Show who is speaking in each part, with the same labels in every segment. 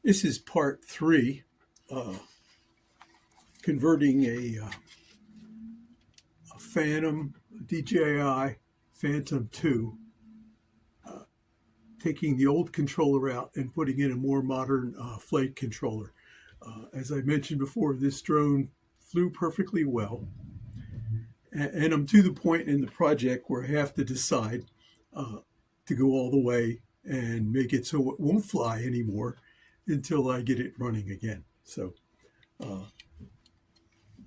Speaker 1: This is part three, uh, converting a Phantom DJI Phantom 2, taking the old controller out and putting in a more modern flight controller. As I mentioned before, this drone flew perfectly well, and I'm to the point in the project where I have to decide to go all the way and make it so it won't fly anymore until I get it running again. So uh,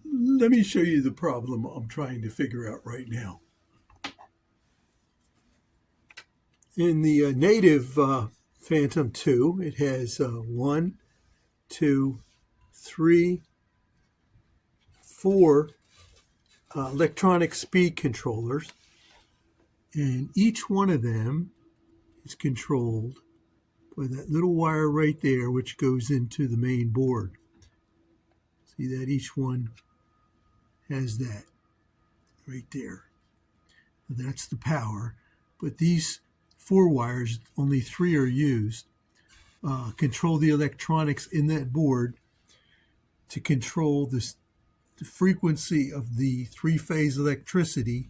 Speaker 1: let me show you the problem I'm trying to figure out right now. In the native Phantom 2, it has one, two, three, four electronic speed controllers, and each one of them is controlled by that little wire right there, which goes into the main board. See that each one has that right there. That's the power. But these four wires, only three are used, control the electronics in that board to control the frequency of the three-phase electricity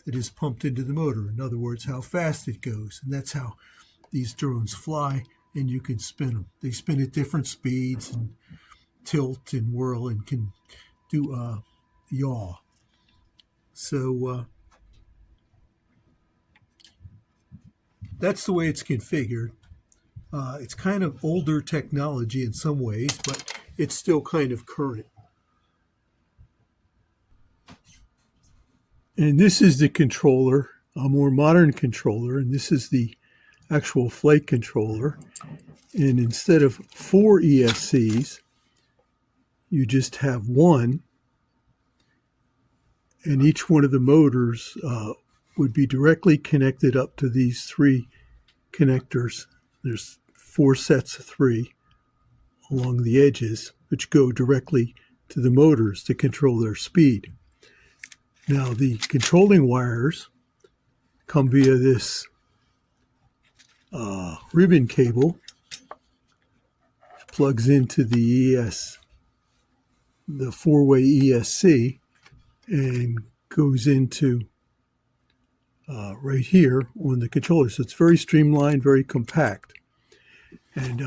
Speaker 1: that is pumped into the motor. In other words, how fast it goes. And that's how these drones fly, and you can spin them. They spin at different speeds and tilt and whirl and can do yaw. So that's the way it's configured. It's kind of older technology in some ways, but it's still kind of current. And this is the controller, a more modern controller, and this is the actual flight controller. And instead of four ESCs, you just have one, and each one of the motors would be directly connected up to these three connectors. There's four sets of three along the edges, which go directly to the motors to control their speed. Now, the controlling wires come via this ribbon cable, which plugs into the the four-way ESC, and goes into right here on the controller. So it's very streamlined, very compact. And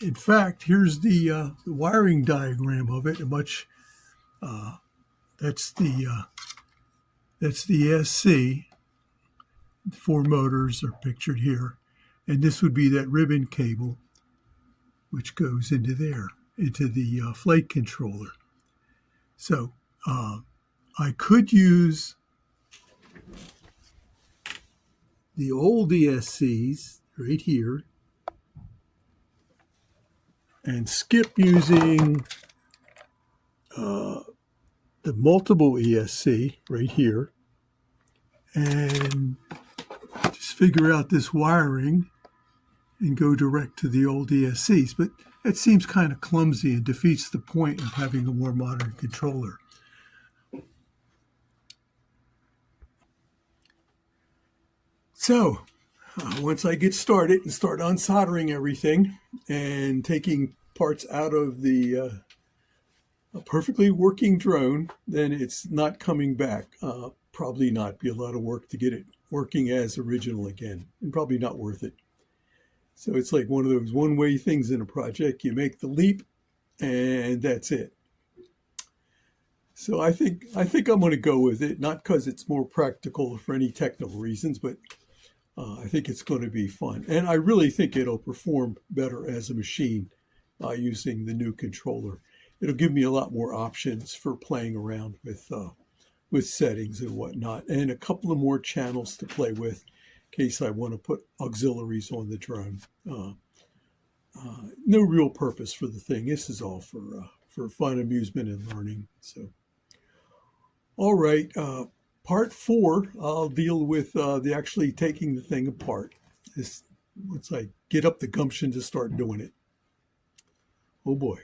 Speaker 1: in fact, here's the wiring diagram of it. That's the ESC. The four motors are pictured here, and this would be that ribbon cable, which goes into there, into the flight controller. So I could use the old ESCs right here and skip using the multiple ESC right here and just figure out this wiring and go direct to the old ESCs. But it seems kind of clumsy and defeats the point of having a more modern controller. So once I get started and start unsoldering everything and taking parts out of the a perfectly working drone, then it's not coming back. Probably not be a lot of work to get it working as original again, and probably not worth it. So it's like one of those one-way things in a project. You make the leap, and that's it. So I think I'm going to go with it, not because it's more practical for any technical reasons, but I think it's going to be fun. And I really think it'll perform better as a machine using the new controller. It'll give me a lot more options for playing around with settings and whatnot, and a couple of more channels to play with in case I want to put auxiliaries on the drone. No real purpose for the thing. This is all for fun, amusement, and learning. So, all right. Part 4, I'll deal with the actually taking the thing apart. Once I get up the gumption to start doing it. Oh boy.